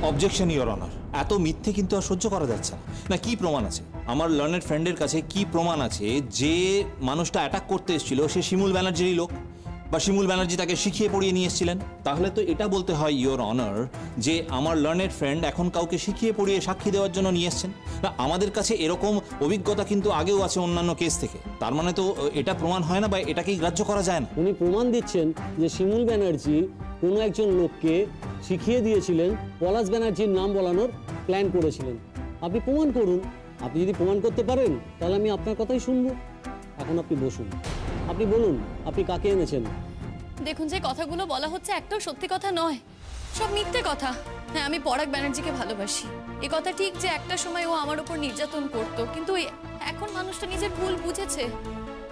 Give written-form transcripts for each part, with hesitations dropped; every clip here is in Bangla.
অবজেকশন ইওর অনার, এত মিথ্যে কিন্তু আর সহ্য করা যাচ্ছে না। না, কি প্রমাণ আছে? আমার লার্নেড ফ্রেন্ডের কাছে কি প্রমাণ আছে যে মানুষটা অ্যাটাক করতে এসেছিল সে শিমুল ব্যানার্জিরই লোক, বা শিমুল ব্যানার্জি তাকে শিখিয়ে পড়িয়ে নিয়ে এসেছিলেন? তাহলে তো এটা বলতে হয় ইওর অনার যে আমার লার্নেড ফ্রেন্ড এখন কাউকে শিখিয়ে পড়িয়ে সাক্ষী দেওয়ার জন্য নিয়ে এসছেন। না, আমাদের কাছে এরকম অভিজ্ঞতা কিন্তু আগেও আছে অন্যান্য কেস থেকে। তার মানে তো এটা প্রমাণ হয় না, বা এটাকেই গ্রাহ্য করা যায় না। উনি প্রমাণ দিচ্ছেন যে শিমুল ব্যানার্জি কোনো একজন লোককে শিখিয়ে দিয়েছিলেন, পলাশ ব্যানার্জির নাম বলানোর প্ল্যান করেছিলেন। আপনি প্রমাণ করুন। আপনি যদি প্রমাণ করতে পারেন তাহলে আমি আপনার কথাই শুনবো। এখন আপনি বসুন, আপনি বলুন আপনি কাকে এনেছেন। দেখুন, যে কথাগুলো বলা হচ্ছে একটাও সত্যি কথা নয়, সব মিথ্যে কথা। হ্যাঁ, আমি পরাগ ব্যানার্জিকে ভালোবাসি, এ কথা ঠিক যে একটা সময় ও আমার উপর নির্যাতন করতো, কিন্তু এখন মানুষটা নিজের ভুল বুঝেছে,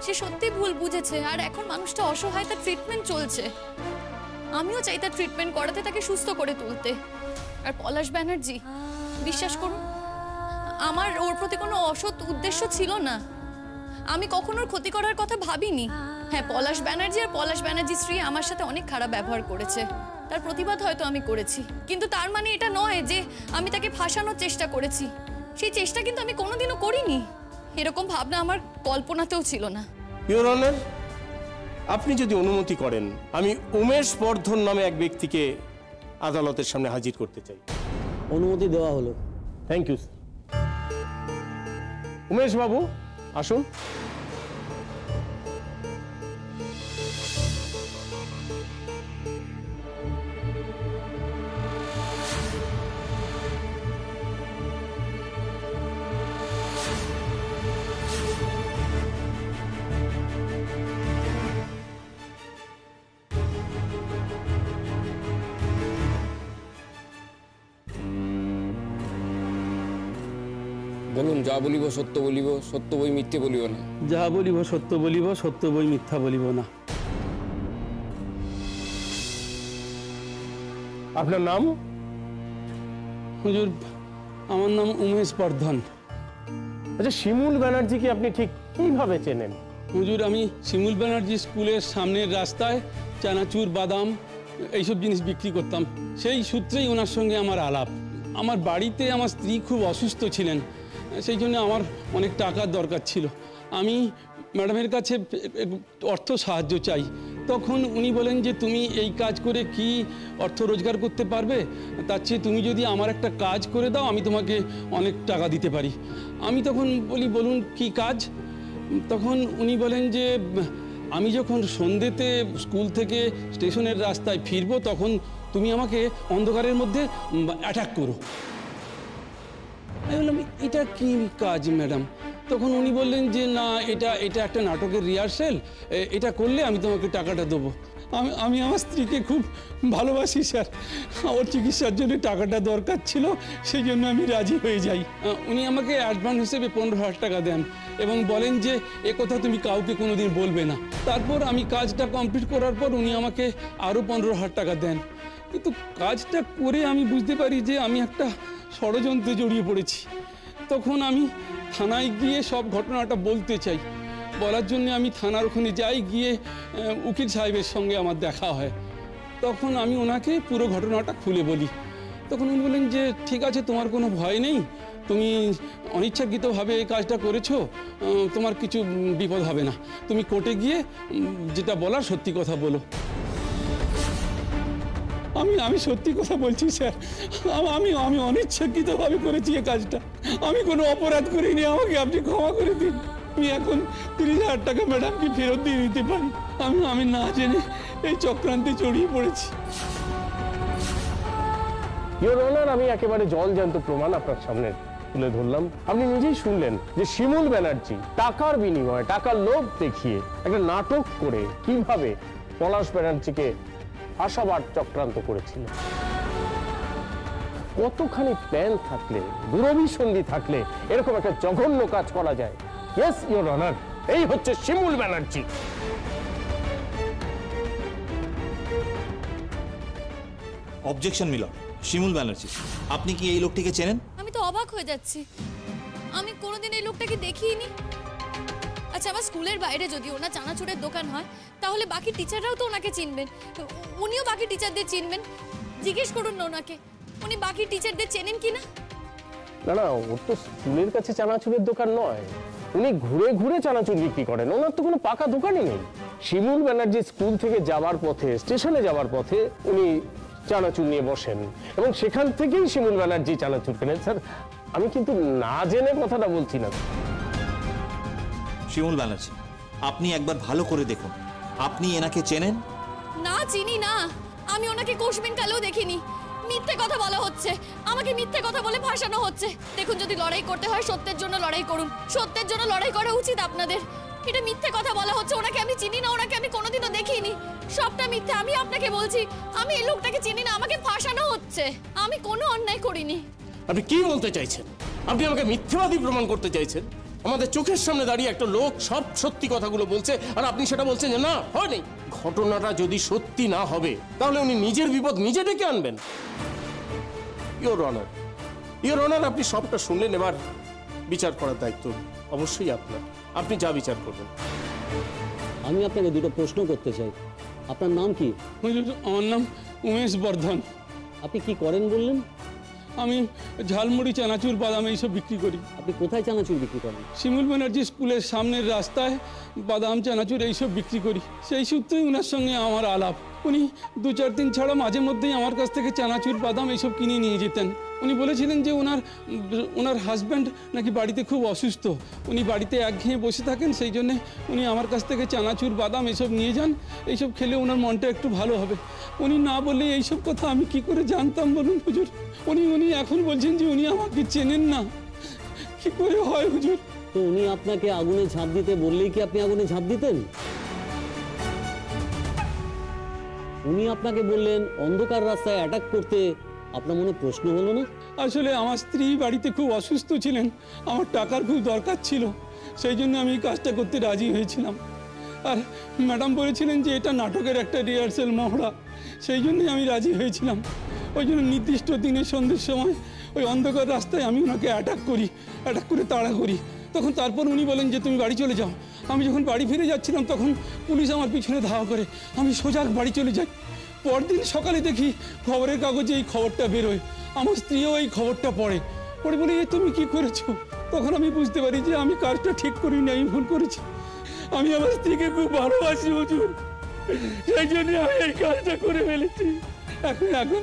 সে সত্যি ভুল বুঝেছে, আর এখন মানুষটা অসহায়, তার ট্রিটমেন্ট চলছে। আমিও চাই তার ট্রিটমেন্ট করাতে, তাকে সুস্থ করে তুলতে। আর পলাশ ব্যানার্জি, বিশ্বাস করুন আমার ওর প্রতি কোনো অসৎ উদ্দেশ্য ছিল না, আমি কখনো ওর ক্ষতি করার কথা ভাবিনি। হ্যাঁ, পলাশ ব্যানার্জি আর পলাশ ব্যানার্জি স্ত্রী আমার সাথে অনেক খারাপ ব্যবহার করেছে, তার প্রতিবাদ হয়তো আমি করেছি, কিন্তু তার মানে এটা নয় যে আমি তাকে ফাঁসানোর চেষ্টা করেছি। সেই চেষ্টা কিন্তু আমি কোনোদিনও করিনি, এরকম ভাবনা আমার কল্পনাতেও ছিল না। ইওর অনার, আপনি যদি অনুমতি করেন আমি উমেশ বর্ধন নামে এক ব্যক্তিকে আদালতের সামনে হাজির করতে চাই। অনুমতি দেওয়া হলো। Thank you. উমেশ বাবু আসুন। বলুন, যা বলিব সত্য বলিব, সত্য বই মিথ্যে বলিব না। যা বলিব সত্য বলিব, সত্য বই মিথ্যা বলিব না। আপনার নাম? হুজুর, আমার নাম উমেশ বর্ধন। আচ্ছা, শিমুল ব্যানার্জিকে আপনি ঠিক কিভাবে চেনেন? হুজুর, আমি শিমুল ব্যানার্জি স্কুলের সামনের রাস্তায় চানাচুর, বাদাম এইসব জিনিস বিক্রি করতাম, সেই সূত্রেই ওনার সঙ্গে আমার আলাপ। আমার বাড়িতে আমার স্ত্রী খুব অসুস্থ ছিলেন, সেই জন্য আমার অনেক টাকার দরকার ছিল। আমি ম্যাডামের কাছে অর্থ সাহায্য চাই, তখন উনি বলেন যে তুমি এই কাজ করে কি অর্থ রোজগার করতে পারবে, তার চেয়ে তুমি যদি আমার একটা কাজ করে দাও আমি তোমাকে অনেক টাকা দিতে পারি। আমি তখন বলি, বলুন কি কাজ? তখন উনি বলেন যে আমি যখন সন্ধ্যেতে স্কুল থেকে স্টেশনের রাস্তায় ফিরবো তখন তুমি আমাকে অন্ধকারের মধ্যে অ্যাটাক করো। আমি বললাম, এটা কি কাজ ম্যাডাম? তখন উনি বললেন যে না, এটা একটা নাটকের রিহার্সেল, এটা করলে আমি তোমাকে টাকাটা দেবো। আমি আমার স্ত্রীকে খুব ভালোবাসি স্যার, ওর চিকিৎসার জন্য টাকাটা দরকার ছিল, সেই জন্য আমি রাজি হয়ে যাই। উনি আমাকে অ্যাডভান্স হিসেবে 15,000 টাকা দেন এবং বলেন যে এ কথা তুমি কাউকে কোনোদিন বলবে না। তারপর আমি কাজটা কমপ্লিট করার পর উনি আমাকে আরও 15,000 টাকা দেন, কিন্তু কাজটা করে আমি বুঝতে পারি যে আমি একটা ষড়যন্ত্রে জড়িয়ে পড়েছি। তখন আমি থানায় গিয়ে সব ঘটনাটা বলতে চাই, বলার জন্য আমি থানার ওখানে যাই, গিয়ে উকিল সাহেবের সঙ্গে আমার দেখা হয়। তখন আমি ওনাকে পুরো ঘটনাটা খুলে বলি। তখন উনি বলেন যে ঠিক আছে, তোমার কোনো ভয় নেই, তুমি অনিচ্ছাকৃতভাবে এই কাজটা করেছো, তোমার কিছু বিপদ হবে না, তুমি কোর্টে গিয়ে যেটা বলার সত্যি কথা বলো। আমি সত্যি কথা বলছি স্যার, আমি অনিচ্ছাকৃতভাবে করেছি এই কাজটা, আমি কোনো অপরাধ করিনি, আমাকে আপনি ক্ষমা করে দিন। আমি এখন 30,000 টাকা ম্যাডামকে ফেরত দিয়ে দিতে পারি, আমি না জেনে এই চক্রান্তে জড়িয়ে পড়েছি। ইওর অনার, আমি একেবারে জলজ্যান্ত প্রমাণ আপনার সামনে তুলে ধরলাম। আপনি নিজেই শুনলেন যে শিমুল ব্যানার্জি টাকার বিনিময়ে, টাকার লোভ দেখিয়ে একটা নাটক করে কিভাবে পলাশ ব্যানার্জিকে আশাবাদ চক্রান্ত করেছিল। কতখানি প্ল্যান থাকলে, দুরভিসন্ধি থাকলে এরকম একটা জঘন্য কাজ করা যায়। ইয়েস ইওর অনার, এই হচ্ছে শিমুল ব্যানার্জি। অবজেকশন মিলর। শিমুল ব্যানার্জি, আপনি কি এই লোকটিকে চেনেন? আমি তো অবাক হয়ে যাচ্ছি, আমি কোনোদিন এই লোকটাকে দেখিনি। আচ্ছা, আমার স্কুলের বাইরে যদি ওনার চানাচুরের দোকান হয় তাহলে বাকি টিচাররাও তো ওনাকে চিনবেন, উনিও বাকি টিচারদের চিনবেন, জিজ্ঞেস করুন না ওনাকে। উনি বাকি টিচারদের চেনেন কিনা? না না, ওর তো স্কুলের কাছে চানাচুরের দোকান নয়, উনি ঘুরে ঘুরে চানাচুর বিক্রি করেন, ওনার তো কোনো পাকা দোকানই নেই। শিমুল ব্যানার্জি স্কুল থেকে যাওয়ার পথে, স্টেশনে যাওয়ার পথে উনি চানাচুর নিয়ে বসেন এবং সেখান থেকেই শিমুল ব্যানার্জি চানাচুর কেনেন। স্যার, আমি কিন্তু না জেনে কথাটা বলছি না। শিমুল ব্যানার্জি, আপনি একবার ভালো করে দেখুন, আপনি এনাকে চেনেন? না, চিনি না। আমি ওনাকে কোশমিন কালেও দেখিনি। মিথ্যে কথা বলা হচ্ছে, আমাকে মিথ্যে কথা বলে ফাঁসানো হচ্ছে। দেখুন, যদি লড়াই করতে হয় সত্যের জন্য লড়াই করুন, সত্যের জন্য লড়াই করা উচিত আপনাদের। এটা মিথ্যে কথা বলা হচ্ছে, ওনাকে আমি চিনি না, ওনাকে আমি কোনোদিনও দেখিনি, সবটা মিথ্যে। আমি আপনাকে বলছি, আমি এই লোকটাকে চিনি না, আমাকে ফাঁসানো হচ্ছে, আমি কোনো অন্যায় করিনি। আপনি কি বলতে চাইছেন? আপনি আমাকে মিথ্যাবাদী প্রমাণ করতে চাইছেন? আমাদের চোখের সামনে দাঁড়িয়ে একটা লোক সব সত্যি কথাগুলো বলছে আর আপনি সেটা বলছেন যে না, হয়নি। ঘটনাটা যদি সত্যি না হবে তাহলে উনি নিজের বিপদ নিজে ডেকে আনবেন। ইওর অনার, ইওর অনার, আপনি সবটা শুনলেন, এবার বিচার করার দায়িত্ব অবশ্যই আপনার। আপনি যা বিচার করবেন। আমি আপনাকে দুটো প্রশ্ন করতে চাই। আপনার নাম কি? হুজুর, আমার নাম উমেশ বর্ধন। আপনি কি করেন বললেন? আমি ঝালমুড়ি, চানাচুর, বাদাম এইসব বিক্রি করি। আপনি কোথায় চানাচুর বিক্রি করেন? শিমুল ব্যানার্জি স্কুলের সামনের রাস্তায় বাদাম, চানাচুর এইসব বিক্রি করি। সেই সূত্রেই ওনার সঙ্গে আমার আলাপ। উনি 2-4 দিন ছাড়া মাঝে মধ্যেই আমার কাছ থেকে চানাচুর, বাদাম এইসব কিনে নিয়ে যেতেন। উনি বলেছিলেন যে ওনার হাজব্যান্ড নাকি বাড়িতে খুব অসুস্থ, উনি বাড়িতে একঘেয়ে বসে থাকেন, সেই জন্যে উনি আমার কাছ থেকে চানাচুর, বাদাম এসব নিয়ে যান। এইসব খেলে ওনার মনটা একটু ভালো হবে। উনি না বললে এইসব কথা আমি কি করে জানতাম বলুন হুজুর? উনি এখন বলছেন যে উনি আমাকে চেনেন না, কি করে হয় হুজুর? তো উনি আপনাকে আগুনে ঝাঁপ দিতে বললেই কি আপনি আগুনে ঝাঁপ দিতেন? উনি আপনাকে বললেন অন্ধকার রাস্তায় অ্যাটাক করতে, আপনার মনে প্রশ্ন হলো না? আসলে আমার স্ত্রী বাড়িতে খুব অসুস্থ ছিলেন, আমার টাকার খুব দরকার ছিল, সেই জন্য আমি এই কাজটা করতে রাজি হয়েছিলাম। আর ম্যাডাম বলেছিলেন যে এটা নাটকের একটা রিহার্সেল মহড়া, সেই জন্যই আমি রাজি হয়েছিলাম। ওই জন্য নির্দিষ্ট দিনে সন্ধ্যের সময় ওই অন্ধকার রাস্তায় আমি ওনাকে অ্যাটাক করে তাড়া করি। তখন তারপর উনি বলেন যে তুমি বাড়ি চলে যাও। আমি যখন বাড়ি ফিরে যাচ্ছিলাম তখন পুলিশ আমার পিছনে ধাওয়া করে, আমি সোজা বাড়ি চলে যাই। পরদিন সকালে দেখি খবরের কাগজে এই খবরটা বেরোয়, আমার স্ত্রীও এই খবরটা পড়ে বলে এ তুমি কি করেছো? তখন আমি বুঝতে পারি যে আমি কাজটা ঠিক করিনি, আমি ভুল করেছি। আমি আমার স্ত্রীকে খুব ভালোবাসি হুজুর, সেই জন্য আমি এই কাজটা করে ফেলেছি। এখন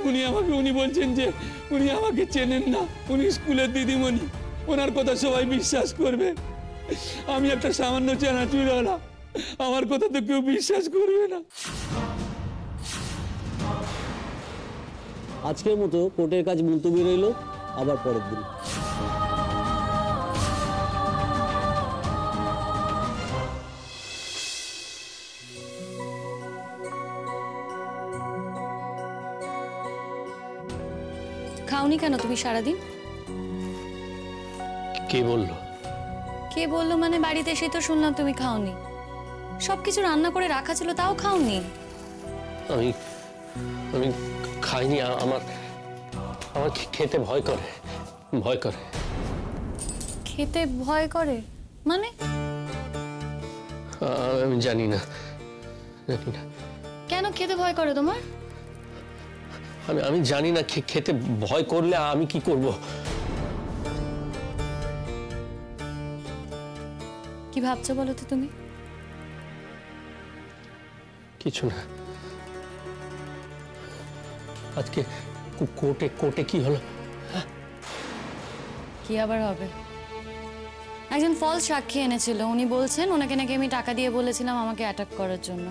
উনি বলছেন যে উনি আমাকে চেনেন না, উনি স্কুলের দিদিমণি, ওনার কথা সবাই বিশ্বাস করবে। আমি একটা সামান্য চানাচুরওয়ালা, আমার কথা তো কেউ বিশ্বাস করবে না। আজকের মতো কোর্টের কাজ মুলতবি রইল, আবার পরের দিন। খাওনি কেন তুমি সারাদিন? কে বললো? কে বললো মানে? বাড়িতে এসে তো শুনলাম তুমি খাওনি। সবকিছু রান্না করে রাখা ছিল তাও খাওনি? আমি আমি খাইনি। আমার খেতে ভয় করে। খেতে ভয় করে মানে? আমি জানি না। কেন খেতে ভয় করে তোমার? আমি জানি না। খেতে ভয় করলে আমি কি করব? কি ভাবছো বলো তো তুমি? কিছু না। আজকে কোর্টে কি হলো? কি আবার হবে? একজন ফলস সাক্ষী এনেছিল, উনি বলছেন ওনাকে নাকি আমি টাকা দিয়ে বলেছিলাম আমাকে অ্যাটাক করার জন্য।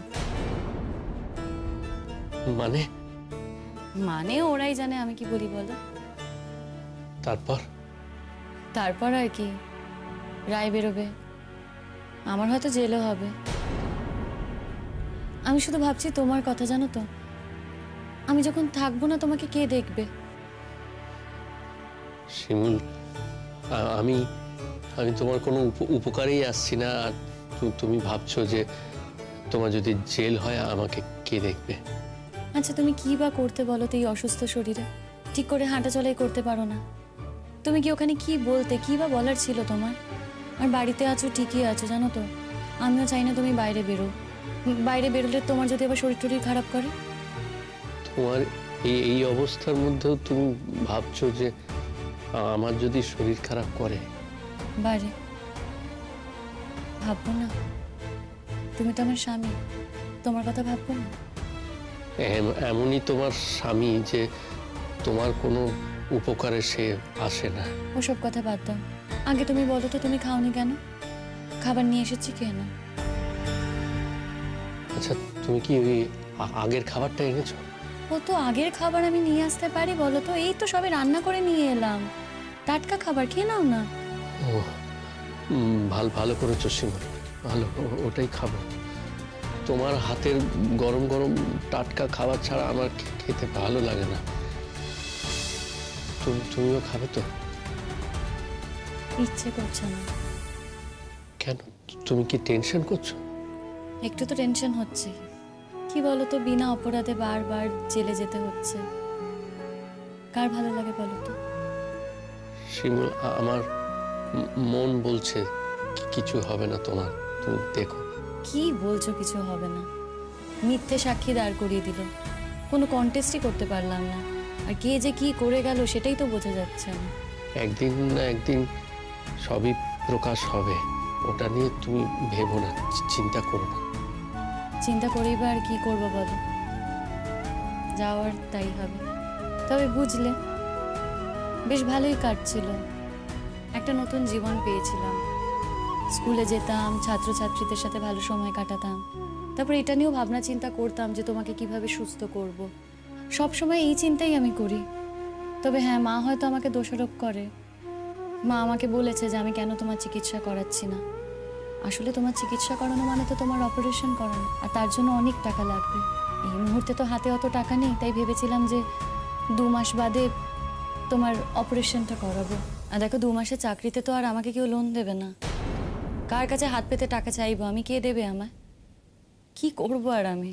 মানে ওরাই জানে আমি কি বলি বলো। তারপর আর কি, রায় বেরোবে, আমার হয়তো জেলও হবে। আমি শুধু ভাবছি তোমার কথা, জানো তো, আমি যখন থাকবো না তোমাকে কে দেখবে? শিমুল, আমি তোমার কোনো উপকারেই আসছি না। আর তুমি ভাবছো যে তোমার যদি জেল হয় আমাকে কে দেখবে? আচ্ছা তুমি কি বা করতে বলো তো এই অসুস্থ শরীরে? ঠিক করে হাঁটা চলাই করতে পারো না। তুমি কি ওখানে কি বলতে, কি বা বলার ছিল তোমার? আর বাড়িতে আছো, ঠিকই আছো, জানো তো, আমিও চাই না তুমি বাইরে বেরো। বাইরে বেরোলে তোমার যদি আবার শরীর টরীর খারাপ করে। তোমার এই অবস্থার মধ্যেও তুমি ভাবছো যে আমার যদি শরীর খারাপ করে? বারে ভাববো না? তুমি তো আমার স্বামী, তোমার কথা ভাববো না? এমনই তোমার স্বামী যে তোমার কোনো উপকারে সে আসে না। ওসব কথা বাদ দাও। আগে তুমি বলো তো, তুমি খাওনি কেন? খাবার নিয়ে এসেছি কেন? আচ্ছা, তুমি কি ওই আগের খাবারটা এনেছো? ও তো আগের খাবার আমি নিয়ে আসতে পারি বলো তো? এই তো সবে রান্না করে নিয়ে এলাম, টাটকা খাবার, খেয়ে নাও না। ও ভালো করেছো শিমুল, ভালো, ওটাই খাবো। তোমার হাতের গরম গরম টাটকা খাবার ছাড়া আমার খেতে ভালো লাগে না। তুমিও খাবে তো? ইচ্ছে করছে না। কেন, তুমি কি টেনশন করছো? একটু তো টেনশন হচ্ছে। কি বলো তো, বিনা অপরাধে বারবার জেলে যেতে হচ্ছে, কার ভালো লাগে বলো তো? শিমুল, আমার মন বলছে কিছু হবে না তোমার, তুমি দেখো। কি বলছো কিছু হবে না? মিথ্যে সাক্ষী দাঁড় করিয়ে দিল, কোনো কন্টেস্টই করতে পারলাম না। আর কে যে কি করে গেল সেটাই তো বোঝা যাচ্ছে না। একদিন না একদিন সবই প্রকাশ হবে, ওটা নিয়ে তুমি ভেবো না, চিন্তা করো না। চিন্তা করেই বা আর কি করবো বলো? যাওয়ার তাই হবে। তবে বুঝলে, বেশ ভালোই কাটছিল, একটা নতুন জীবন পেয়েছিলাম। স্কুলে যেতাম, ছাত্রছাত্রীদের সাথে ভালো সময় কাটাতাম। তারপর এটা নিয়েও ভাবনা চিন্তা করতাম যে তোমাকে কিভাবে সুস্থ করব। সব সময় এই চিন্তাই আমি করি। তবে হ্যাঁ, মা হয়তো আমাকে দোষারোপ করে। মা আমাকে বলেছে যে আমি কেন তোমার চিকিৎসা করাচ্ছি না। আসলে তোমার চিকিৎসা করানো মানে তো তোমার অপারেশন করানো, আর তার জন্য অনেক টাকা লাগবে। এই মুহূর্তে তো হাতে অত টাকা নেই, তাই ভেবেছিলাম যে 2 মাস বাদে তোমার অপারেশনটা করাবো। আর দেখো, 2 মাসের চাকরিতে তো আর আমাকে কেউ লোন দেবে না। কার কাছে হাত পেতে টাকা চাইবো আমি? কে দেবে আমায়? কি করবো আর আমি?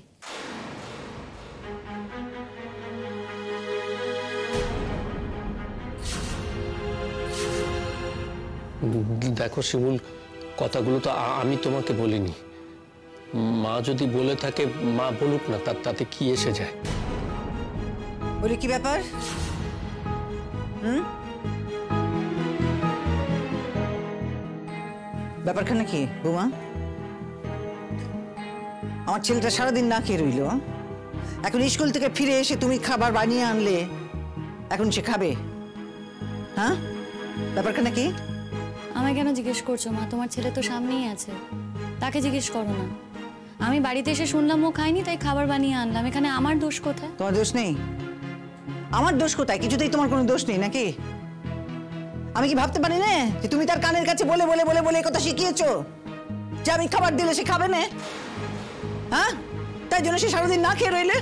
দেখো শিমুল, কথাগুলো তো আমি তোমাকে বলিনি। মা যদি বলে থাকে, মা বলুক না, তাতে কি এসে যায়? বলি, কি ব্যাপার? ব্যাপারখানে কি বৌমা? আমার ছেলেটা সারাদিন না খেয়ে রইল, এখন স্কুল থেকে ফিরে এসে তুমি খাবার বানিয়ে আনলে, এখন সে খাবে? হ্যাঁ, ব্যাপারখানে কি? আমায় কেন জিজ্ঞেস করছো মা? তোমার ছেলে তো সামনেই আছে, তাকে জিজ্ঞেস করো না। আমি বাড়িতে এসে শুনলাম ও খায়নি, তাই খাবার বানিয়ে আনলাম। এখানে আমার দোষ কোথায়? তোমার দোষ নেই? আমার দোষ কোথায়? কিছুতেই তোমার কোনো দোষ নেই নাকি? আমি কি ভাবতে পারি না যে তুমি তার কানের কাছে বলে বলে বলে বলে কথা শিখিয়েছো যে আমি খাবার দিলে সে খাবে না? হ্যাঁ, তাই জন্য সে সারাদিন না খেয়ে রইলে।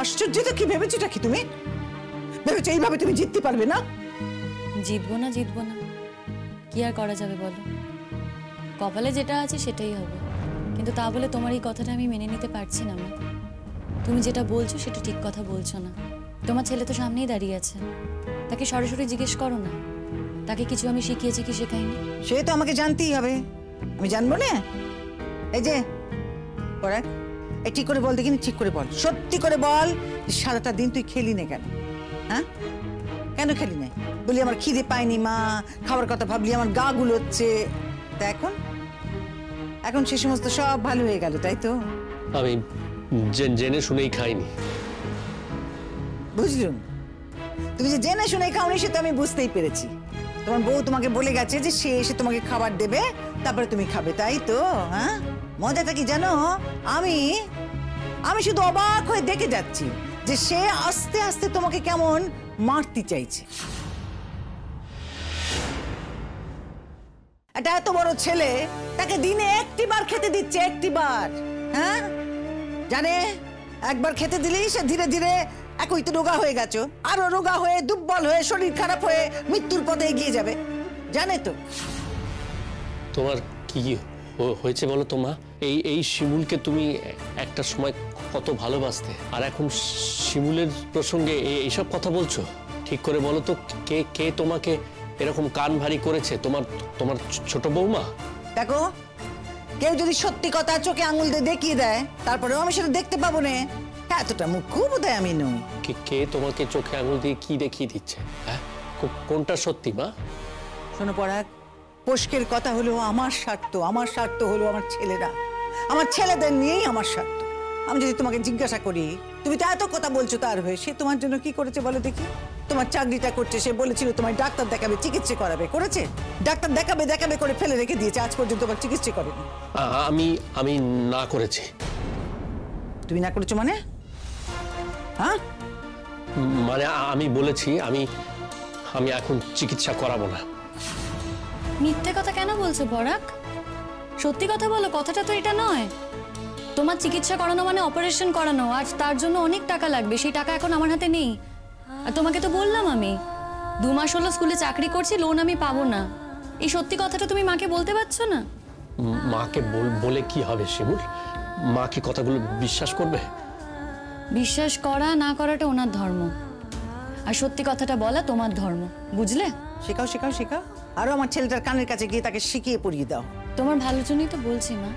আশ্চর্যতা কি ভেবেছোটা কি তুমি? ভেবেছো এইভাবে তুমি জিততে পারবে না? জিতবো না কি আর করা যাবে বলো? কপালে যেটা আছে সেটাই হবে। কিন্তু তা বলে তোমার এই কথাটা আমি মেনে নিতে পারছি না মা। তুমি যেটা বলছো সেটা ঠিক কথা বলছো না। তোমার ছেলে তো সামনেই দাঁড়িয়ে আছে, তাকে সরাসরি জিজ্ঞেস করো না, তাকে কিছু আমি শিখিয়েছি কি শেখাইনি। সে তো আমাকে জানতেই হবে, আমি জানবো না? এই যে পরাগ, এই ঠিক করে বল দেখিনি, ঠিক করে বল, সত্যি করে বল, সারাটা দিন তুই খেলি না কেন? হ্যাঁ, কেন খেলি না? বলি আমার খিদে পায়নি মা, খাবার কথা ভাবলি আমার গা গুলোচ্ছে। তা এখন সে সমস্ত সব ভালো হয়ে গেল, তাই তো? আমি জেনে শুনেই খাইনি। বুঝলুম, তুমি যে জেনে শুনে খাওনি সে তো আমি বুঝতেই পেরেছি। তোমার বউ তোমাকে বলে গেছে যে সে এসে তোমাকে খাবার দেবে, তারপরে তুমি খাবে, তাই তো? হ্যাঁ, মজাটা কি জানো? আমি শুধু অবাক হয়ে দেখে যাচ্ছি যে সে আস্তে আস্তে তোমাকে কেমন মারতে চাইছে। এটা এত বড় ছেলে, তাকে দিনে 1টি বার খেতে দিচ্ছে, 1টি বার। হ্যাঁ, জানে একবার খেতে দিলেই সে ধীরে ধীরে একই তো রোগা হয়ে গেছো, আরো রোগা হয়ে দুর্বল হয়ে শরীর খারাপ হয়ে মৃত্যুর পথে এগিয়ে যাবে, জানে তো? তোমার কি হয়েছে বলো তো মা? এই শিমুলকে তুমি একটা সময় কত ভালোবাসতে, আর এখন শিমুলের প্রসঙ্গে এইসব কথা বলছো? ঠিক করে বলো তো, কে তোমাকে এরকম কান ভারী করেছে? তোমার ছোট বৌমা? দেখো, কেউ যদি সত্যি কথা চোখে আঙুল দিয়ে দেখিয়ে দেয়, তারপরেও আমি সেটা দেখতে পাবো না, এতটা মুখ্য বোধহয় আমি নই। কে তোমাকে চোখে আঙুল দিয়ে কি দেখিয়ে দিচ্ছে? হ্যাঁ, কোনটা সত্যি মা? শোনো পরাগ, পোষ্কের কথা হলো আমার স্বার্থ হলো আমার ছেলেরা, আমার ছেলেদের নিয়েই আমার স্বার্থ। আমি যদি তোমাকে জিজ্ঞাসা করি, তুমি তো এত কথা বলছো তার হয়ে, সে তোমার জন্য কি করেছে বলো দেখি? তোমার চাকরিটা করছে, সে বলেছিল তোমার ডাক্তার দেখাবে, চিকিৎসা করাবে, করেছে? ডাক্তার দেখাবে করে ফেলে রেখে দিয়েছে, আজ পর্যন্ত তোমার চিকিৎসা করেনি। আমি না করেছি। তুমি না করেছো মানে? হ্যাঁ, মানে আমি বলেছি আমি এখন চিকিৎসা করাবো না। মিথ্যে কথা কেন বলছো পরাগ? সত্যি কথা বলো, কথাটা তো এটা নয়। তোমার চিকিৎসা করানো মানে অপারেশন করানো, আর তার জন্য অনেক টাকা লাগবে, সেই টাকা এখন আমার হাতে নেই। আর তোমাকে তো বললাম আমি 2 মাস হলো স্কুলে চাকরি করছি, লোন আমি পাবো না। এই সত্যি কথাটা তুমি মাকে বলতে পারছো না? মাকে বলে কি হবে শিমুল? মা কি কথাগুলো বিশ্বাস করবে? বিশ্বাস করা না করাটা ওনার ধর্ম, আর সত্যি কথাটা বলা তোমার ধর্ম, বুঝলে? শেখাও শেখাও শেখাও, আরো আমার ছেলেটার কানের কাছে গিয়ে তাকে শিখিয়ে পড়িয়ে দাও। তোমার ভালোর জন্যই তো বলছি মা।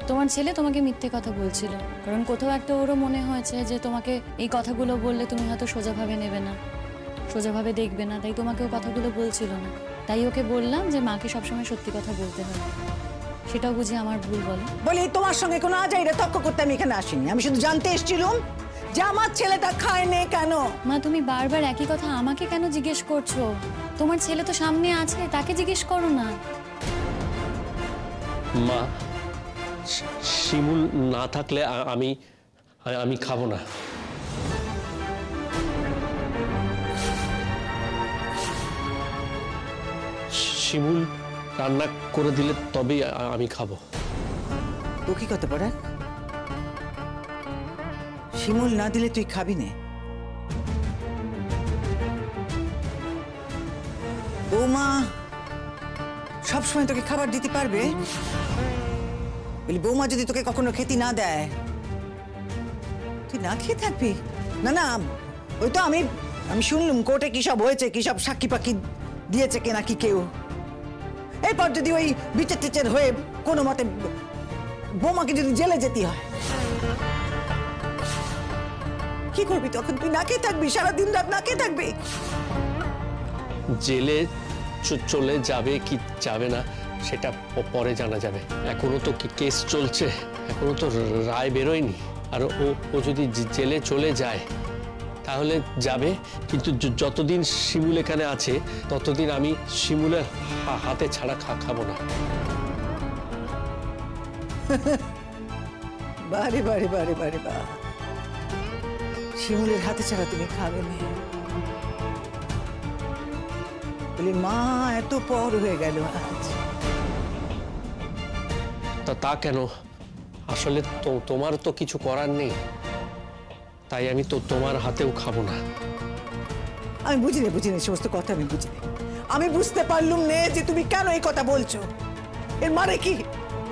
তোমার ছেলে তোমাকে মিথ্যে কথা বলছিল, কারণ কোথাও একটা ওরও মনে হয়েছে যে তোমাকে এই কথাগুলো বললে তুমি হয়তো সোজাভাবে নেবে না, সোজাভাবে দেখবে না, তাই তোমাকে ও কথাগুলো বলছিল না। তাই ওকে বললাম যে মাকে সবসময় সত্যি কথা বলতে হয়। সেটাও বুঝি আমার ভুল বলো? বলি তোমার সঙ্গে কোনো আজাইরা তর্ক করতে আমি এখানে আসিনি, আমি শুধু জানতে এসেছিলাম যে আমার ছেলেটা খায় নে কেন। মা, তুমি বারবার একই কথা আমাকে কেন জিজ্ঞেস করছো? তোমার ছেলে তো সামনে আছে, তাকে জিজ্ঞেস করো না। মা, শিমুল না থাকলে আমি খাবো না। শিমুল রান্না করে দিলে তবেই আমি খাবো। ও কি কথা পড়া? শিমুল না দিলে তুই খাবি না? বৌমা সবসময় তোকে খাবার দিতে পারবে? বলি বৌমা যদি তোকে কখনো খেতে না দেয়, তুই না খেয়ে থাকবি? না না, ওই তো আমি শুনলুম কোর্টে কি সব হয়েছে, কি সব সাক্ষী পাক্ষী দিয়েছে কে নাকি কেউ। এরপর যদি ওই বিচার টিচার হয়ে কোনো মতে বৌমাকে যদি জেলে যেতে হয়, কি করবি তখন? তুই না খেয়ে থাকবি, সারাদিন রাত না খেয়ে থাকবি? জেলে চলে যাবে কি যাবে না সেটা পরে জানা যাবে। এখনো তো কেস চলছে, এখনো তো রায় বেরোয়নি। আর ও যদি জেলে চলে যায় তাহলে যাবে, কিন্তু যতদিন শিমুল এখানে আছে ততদিন আমি শিমুলের হাতে ছাড়া খাবো না। বারে বারে বারে বারে বা, শিমুলের হাতে ছাড়া তুমি খাবে না? বলি মা এত পর হয়ে গেল আজ। তা কেন? আসলে তোমার তো কিছু করার নেই, তাই আমি তো তোমার হাতেও খাবো না। আমি বুঝিনি সমস্ত কথা আমি বুঝিনি। আমি বুঝতে পারলুম নে যে তুমি কেন এই কথা বলছো। এর মানে কি?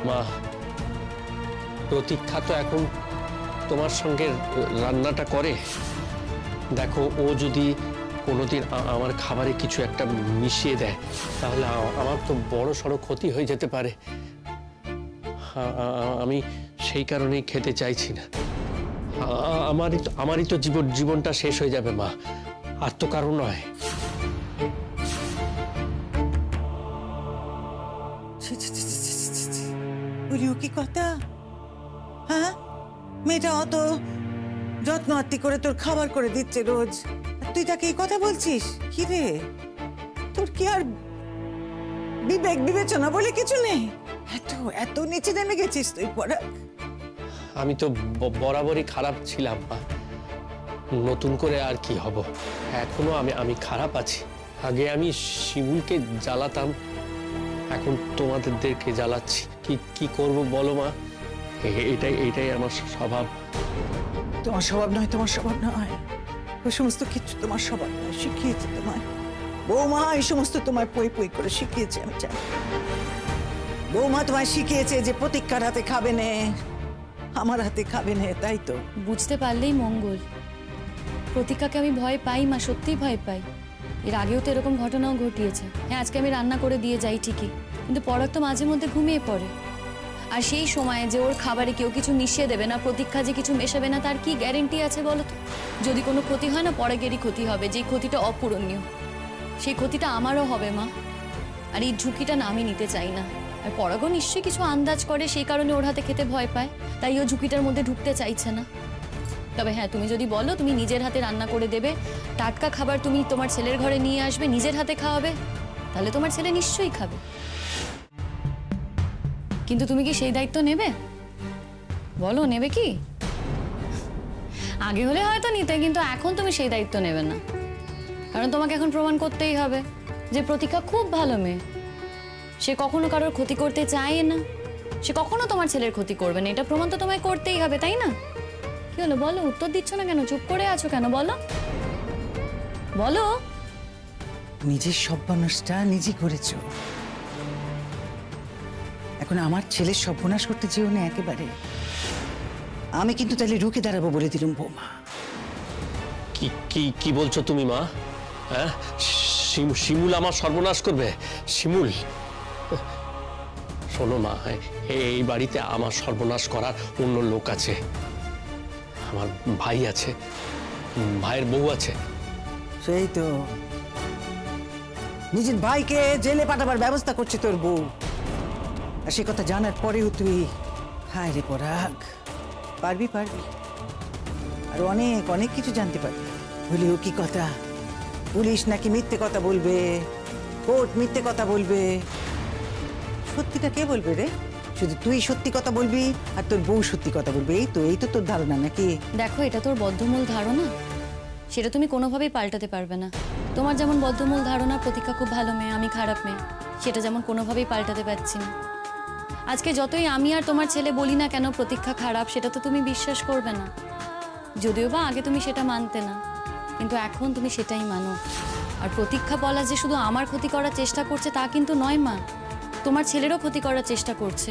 মা, প্রতীক্ষা তো এখন তোমার সঙ্গে রান্নাটা করে। দেখো, ও যদি কোনোদিন আমার খাবারে কিছু একটা মিশিয়ে দেয় তাহলে আমার তো বড় সড়ো ক্ষতি হয়ে যেতে পারে। আমি সেই কারণেই খেতে চাইছি না। আমারই তো জীবনটা শেষ হয়ে যাবে মা, আর তো কারণ নয়। বলিও কি কথা? হ্যাঁ, মেয়েটা অত যত্ন আত্তি করে তোর খাবার করে দিচ্ছে রোজ, তুই তাকে এই কথা বলছিস? কি রে, তোর কি আর বিবেক বিবেচনা বলে কিছু নেই? এত নিচে নেমে গেছিস তুই পড়া। আমি তো বরাবরই খারাপ ছিলাম মা, নতুন করে আর কি হব? এখনো আমি খারাপ আছি। আগে আমি শিমুলকে জ্বালাতাম, এখন তোমাদেরকে জ্বালাচ্ছি। কি করব বলো মা? এটাই আমার স্বভাব। তোমার স্বভাব নয়, ওই সমস্ত কিছু তোমার স্বভাব নয়। শিখিয়েছে তোমায় বৌমা, এই সমস্ত তোমায় পই পই করে শিখিয়েছে। আমি জানি বৌমা তোমায় শিখিয়েছে যে প্রতীক্ষার হাতে খাবে নে, আমার হাতে খাবে নে, তাই তো? বুঝতে পারলেই মঙ্গল। প্রতীক্ষাকে আমি ভয় পাই মা, সত্যিই ভয় পাই। এর আগেও তো এরকম ঘটনাও ঘটিয়েছে। হ্যাঁ, আজকে আমি রান্না করে দিয়ে যাই ঠিকই, কিন্তু পরাগ তো মাঝে মধ্যে ঘুমিয়ে পড়ে। আর সেই সময়ে যে ওর খাবারে কেউ কিছু মিশিয়ে দেবে না, প্রতীক্ষা যে কিছু মেশাবে না, তার কি গ্যারেন্টি আছে বলো তো? যদি কোনো ক্ষতি হয় না, পরাগেরই ক্ষতি হবে, যেই ক্ষতিটা অপূরণীয়। সেই ক্ষতিটা আমারও হবে মা, আর এই ঝুঁকিটা না আমি নিতে চাই না। আর পরাগও নিশ্চয়ই কিছু আন্দাজ করে, সেই কারণে ওর হাতে খেতে ভয় পায়, তাই ও ঝুঁকিটার মধ্যে ঢুকতে চাইছে না। তবে হ্যাঁ, তুমি যদি বলো তুমি নিজের হাতে রান্না করে দেবে, টাটকা খাবার তুমি তোমার ছেলের ঘরে নিয়ে আসবে, নিজের হাতে খাওয়াবে, তাহলে তোমার ছেলে নিশ্চয়ই খাবে। কিন্তু তুমি কি সেই দায়িত্ব নেবে? বলো, নেবে কি? আগে হলে হয়তো নিতে, কিন্তু এখন তুমি সেই দায়িত্ব নেবে না, কারণ তোমাকে এখন প্রমাণ করতেই হবে যে প্রতীক্ষা খুব ভালো মেয়ে। সে কখনো কারোর ক্ষতি করতে চায় না, সে কখনো তোমার ছেলের ক্ষতি করবে না, এটা প্রমাণ তো তোমায় করতেই হবে, তাই না? কি হলো বলো, উত্তর দিচ্ছ না কেন? চুপ করে আছো কেন? বলো বলো। নিজের সর্বনাশটা নিজে করেছো, এখন আমার ছেলের সর্বনাশ করতে যেও না একেবারে। আমি কিন্তু তাহলে রুখে দাঁড়াবো বলে দিলুম বৌমা। কি কি কি বলছো তুমি মা? হ্যাঁ, শিমুল আমার সর্বনাশ করবে? শিমুল, শোনো মা, এই বাড়িতে আমার সর্বনাশ করার অন্য লোক আছে। আমার ভাই আছে, ভাইয়ের বউ আছে। সেই তো নিজের ভাইকে জেলে পাঠাবার ব্যবস্থা করছে তোর বউ, আর সে কথা জানার পরেও তুই, হায় রে পরাগ, পারবি পারবি, আর অনেক অনেক কিছু জানতে পারবি। হলেও কি কথা, পুলিশ নাকি মিথ্যে কথা বলবে, কোর্ট মিথ্যে কথা বলবে, সত্যিটা কে বলবে রে? শুধু তুই সত্যি কথা বলবি আর তোর বউ সত্যি কথা বলবে, এই তো তোর ধারণা নাকি? দেখো, এটা তোর বদ্ধমূল ধারণা, সেটা তুমি কোনোভাবেই পাল্টাতে পারবে না। তোমার যেমন বদ্ধমূল ধারণা প্রতীক্ষা খুব ভালো মেয়ে, আমি খারাপ মেয়ে, সেটা যেমন কোনোভাবেই পাল্টাতে পারছি না। আজকে যতই আমি আর তোমার ছেলে বলি না কেন প্রতীক্ষা খারাপ, সেটা তো তুমি বিশ্বাস করবে না। যদিও বা আগে তুমি সেটা মানতে না, কিন্তু এখন তুমি সেটাই মানো। আর প্রতীক্ষা বলা যে শুধু আমার ক্ষতি করার চেষ্টা করছে তা কিন্তু নয় মা, তোমার ছেলেরও ক্ষতি করার চেষ্টা করছে।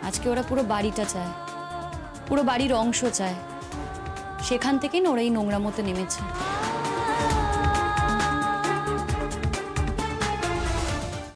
আজকে ওরা পুরো বাড়িটা চায়, পুরো বাড়ির অংশ চায়, সেখান থেকেই না ওরা এই নোংরামোতে নেমেছে।